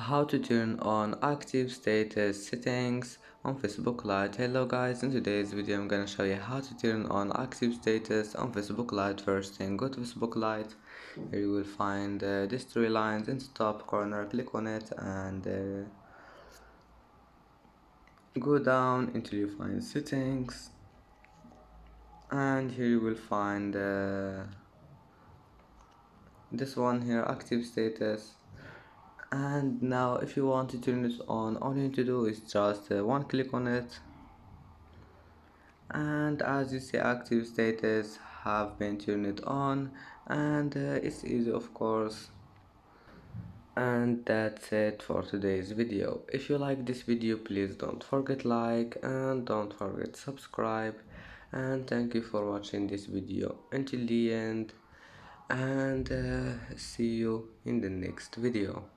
How to turn on active status settings on Facebook Lite. Hello guys, in today's video I'm gonna show you how to turn on active status on Facebook Lite. First thing, go to Facebook Lite. Here you will find these three lines in the top corner. Click on it and go down until you find settings, and here you will find this one here, active status. And now if you want to turn it on, all you need to do is just one click on it, and as you see, active status have been turned on, and it's easy, of course. And that's it for today's video. If you like this video, please don't forget like and don't forget subscribe, and thank you for watching this video until the end, and see you in the next video.